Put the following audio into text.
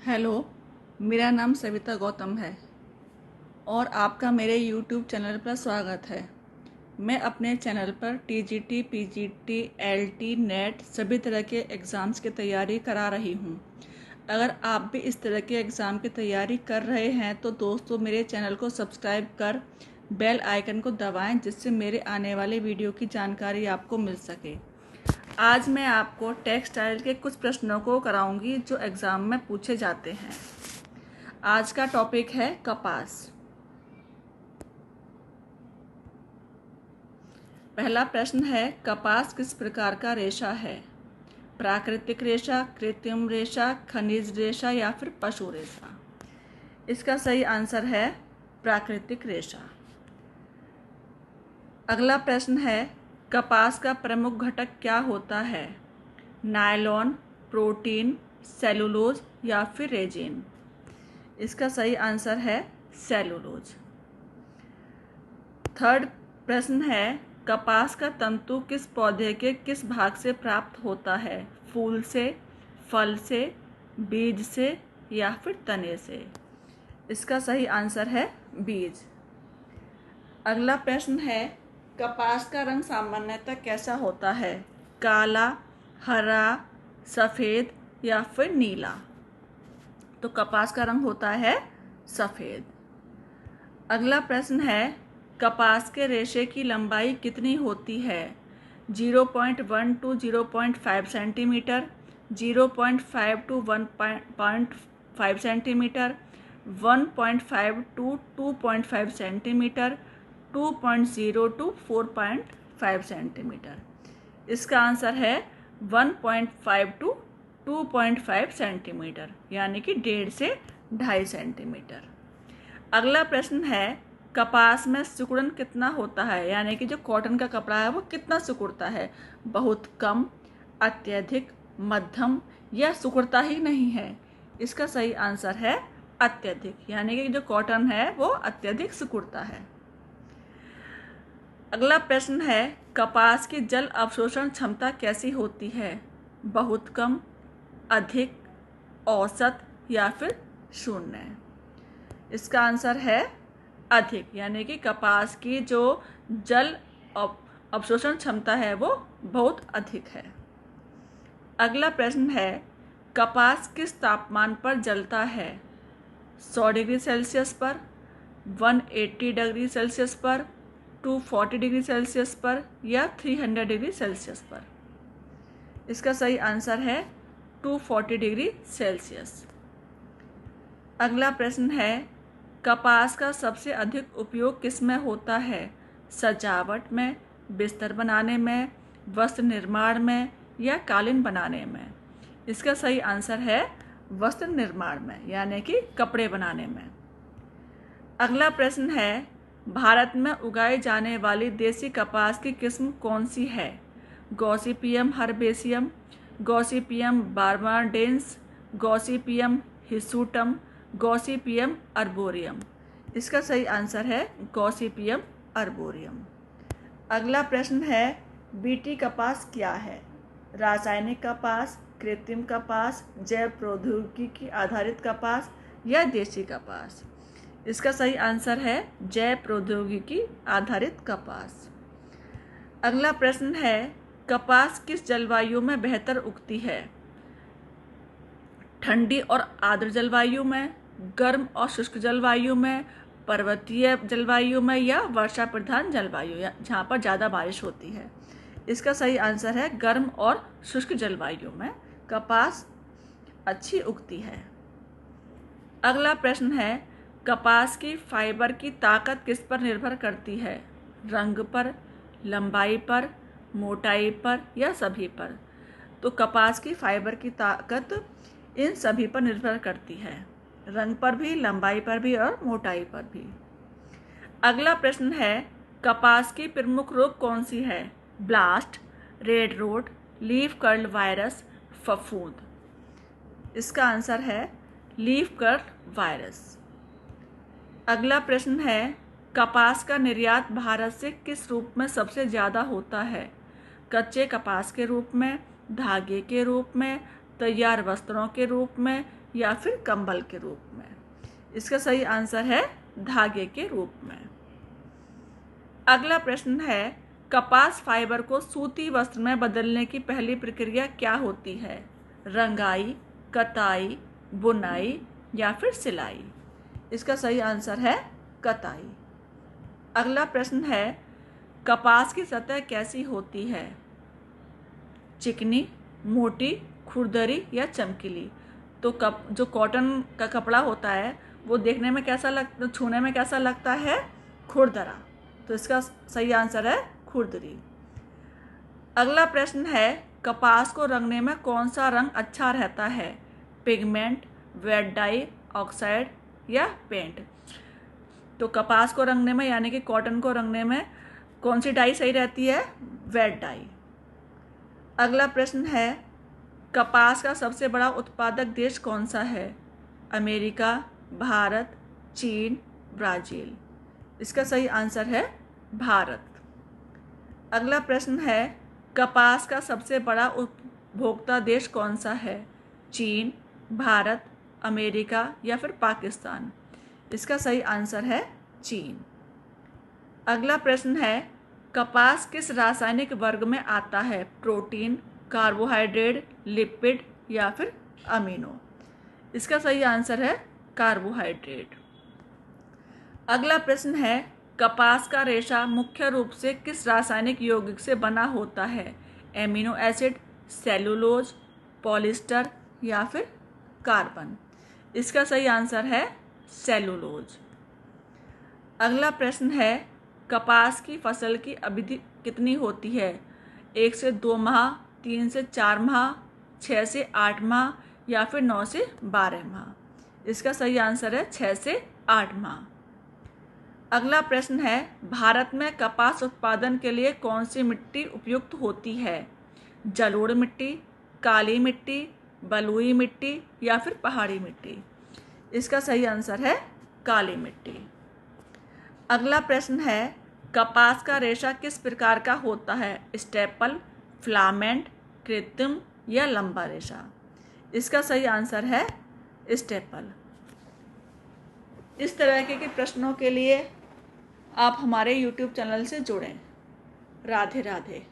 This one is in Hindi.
हेलो, मेरा नाम सविता गौतम है और आपका मेरे YouTube चैनल पर स्वागत है। मैं अपने चैनल पर टीजीटी, पीजीटी, एलटी, नेट सभी तरह के एग्ज़ाम्स की तैयारी करा रही हूँ। अगर आप भी इस तरह के एग्ज़ाम की तैयारी कर रहे हैं तो दोस्तों मेरे चैनल को सब्सक्राइब कर बेल आइकन को दबाएं, जिससे मेरे आने वाले वीडियो की जानकारी आपको मिल सके। आज मैं आपको टेक्सटाइल के कुछ प्रश्नों को कराऊंगी जो एग्ज़ाम में पूछे जाते हैं। आज का टॉपिक है कपास। पहला प्रश्न है, कपास किस प्रकार का रेशा है? प्राकृतिक रेशा, कृत्रिम रेशा, खनिज रेशा या फिर पशु रेशा? इसका सही आंसर है प्राकृतिक रेशा। अगला प्रश्न है, कपास का प्रमुख घटक क्या होता है? नायलॉन, प्रोटीन, सेलुलोज या फिर रेजिन? इसका सही आंसर है सेलुलोज। थर्ड प्रश्न है, कपास का तंतु किस पौधे के किस भाग से प्राप्त होता है? फूल से, फल से, बीज से या फिर तने से? इसका सही आंसर है बीज। अगला प्रश्न है, कपास का रंग सामान्यतः कैसा होता है? काला, हरा, सफ़ेद या फिर नीला? तो कपास का रंग होता है सफ़ेद। अगला प्रश्न है, कपास के रेशे की लंबाई कितनी होती है? 0.1 to 0.5 centimetre, 0.5 to 1.5 centimetre, 1.5 to 2.5 centimetre, 2.0 to 4.5 centimetre? इसका आंसर है 1.5 टू 2.5 सेंटीमीटर, यानी कि 1.5 से 2.5 सेंटीमीटर। अगला प्रश्न है, कपास में सिकुड़न कितना होता है? यानी कि जो कॉटन का कपड़ा है वो कितना सिकुड़ता है? बहुत कम, अत्यधिक, मध्यम या सिकुड़ता ही नहीं है? इसका सही आंसर है अत्यधिक, यानी कि जो कॉटन है वो अत्यधिक सिकुड़ता है। अगला प्रश्न है, कपास की जल अवशोषण क्षमता कैसी होती है? बहुत कम, अधिक, औसत या फिर शून्य? इसका आंसर है अधिक, यानी कि कपास की जो जल अवशोषण क्षमता है वो बहुत अधिक है। अगला प्रश्न है, कपास किस तापमान पर जलता है? 100 डिग्री सेल्सियस पर, 180 डिग्री सेल्सियस पर, 240 डिग्री सेल्सियस पर या 300 डिग्री सेल्सियस पर? इसका सही आंसर है 240 डिग्री सेल्सियस। अगला प्रश्न है, कपास का सबसे अधिक उपयोग किस में होता है? सजावट में, बिस्तर बनाने में, वस्त्र निर्माण में या कालीन बनाने में? इसका सही आंसर है वस्त्र निर्माण में, यानी कि कपड़े बनाने में। अगला प्रश्न है, भारत में उगाई जाने वाली देसी कपास की किस्म कौन सी है? Gossypium herbaceum, Gossypium barbadense, Gossypium hirsutum, Gossypium arboreum? इसका सही आंसर है गॉसिपियम अर्बोरियम। अगला प्रश्न है, बीटी कपास क्या है? रासायनिक कपास, कृत्रिम कपास, जैव प्रौद्योगिकी आधारित कपास या देसी कपास? इसका सही आंसर है जैव प्रौद्योगिकी आधारित कपास। अगला प्रश्न है, कपास किस जलवायु में बेहतर उगती है? ठंडी और आर्द्र जलवायु में, गर्म और शुष्क जलवायु में, पर्वतीय जलवायु में या वर्षा प्रधान जलवायु, या जहाँ पर ज़्यादा बारिश होती है? इसका सही आंसर है गर्म और शुष्क जलवायु में कपास अच्छी उगती है। अगला प्रश्न है, कपास की फाइबर की ताकत किस पर निर्भर करती है? रंग पर, लंबाई पर, मोटाई पर या सभी पर? तो कपास की फाइबर की ताकत इन सभी पर निर्भर करती है, रंग पर भी, लंबाई पर भी और मोटाई पर भी। अगला प्रश्न है, कपास की प्रमुख रोग कौन सी है? Blast, red rot, leaf curl virus, फफूंद? इसका आंसर है लीफ कर्ल वायरस। अगला प्रश्न है, कपास का निर्यात भारत से किस रूप में सबसे ज़्यादा होता है? कच्चे कपास के रूप में, धागे के रूप में, तैयार वस्त्रों के रूप में या फिर कंबल के रूप में? इसका सही आंसर है धागे के रूप में। अगला प्रश्न है, कपास फाइबर को सूती वस्त्र में बदलने की पहली प्रक्रिया क्या होती है? रंगाई, कताई, बुनाई या फिर सिलाई? इसका सही आंसर है कताई। अगला प्रश्न है, कपास की सतह कैसी होती है? चिकनी, मोटी, खुरदरी या चमकीली? तो जो कॉटन का कपड़ा होता है वो देखने में छूने में कैसा लगता है? खुरदरा। तो इसका सही आंसर है खुरदरी। अगला प्रश्न है, कपास को रंगने में कौन सा रंग अच्छा रहता है? पिगमेंट, वेट डाई, ऑक्साइड या पेंट? तो कपास को रंगने में यानी कि कॉटन को रंगने में कौन सी डाई सही रहती है? Wet dye. अगला प्रश्न है, कपास का सबसे बड़ा उत्पादक देश कौन सा है? अमेरिका, भारत, चीन, ब्राज़ील? इसका सही आंसर है भारत। अगला प्रश्न है, कपास का सबसे बड़ा उपभोक्ता देश कौन सा है? चीन, भारत, अमेरिका या फिर पाकिस्तान? इसका सही आंसर है चीन। अगला प्रश्न है, कपास किस रासायनिक वर्ग में आता है? प्रोटीन, कार्बोहाइड्रेट, लिपिड या फिर अमीनो? इसका सही आंसर है कार्बोहाइड्रेट। अगला प्रश्न है, कपास का रेशा मुख्य रूप से किस रासायनिक यौगिक से बना होता है? एमिनो एसिड, सेलुलोज, पॉलिस्टर या फिर कार्बन? इसका सही आंसर है सेलुलोज। अगला प्रश्न है, कपास की फसल की अवधि कितनी होती है? 1 से 2 माह, 3 से 4 माह, 6 से 8 माह या फिर 9 से 12 माह? इसका सही आंसर है 6 से 8 माह। अगला प्रश्न है, भारत में कपास उत्पादन के लिए कौन सी मिट्टी उपयुक्त होती है? जलोढ़ मिट्टी, काली मिट्टी, बलुई मिट्टी या फिर पहाड़ी मिट्टी? इसका सही आंसर है काली मिट्टी। अगला प्रश्न है, कपास का रेशा किस प्रकार का होता है? स्टेपल, फिलामेंट, कृत्रिम या लंबा रेशा? इसका सही आंसर है स्टेपल। इस तरह के प्रश्नों के लिए आप हमारे YouTube चैनल से जुड़ें। राधे राधे।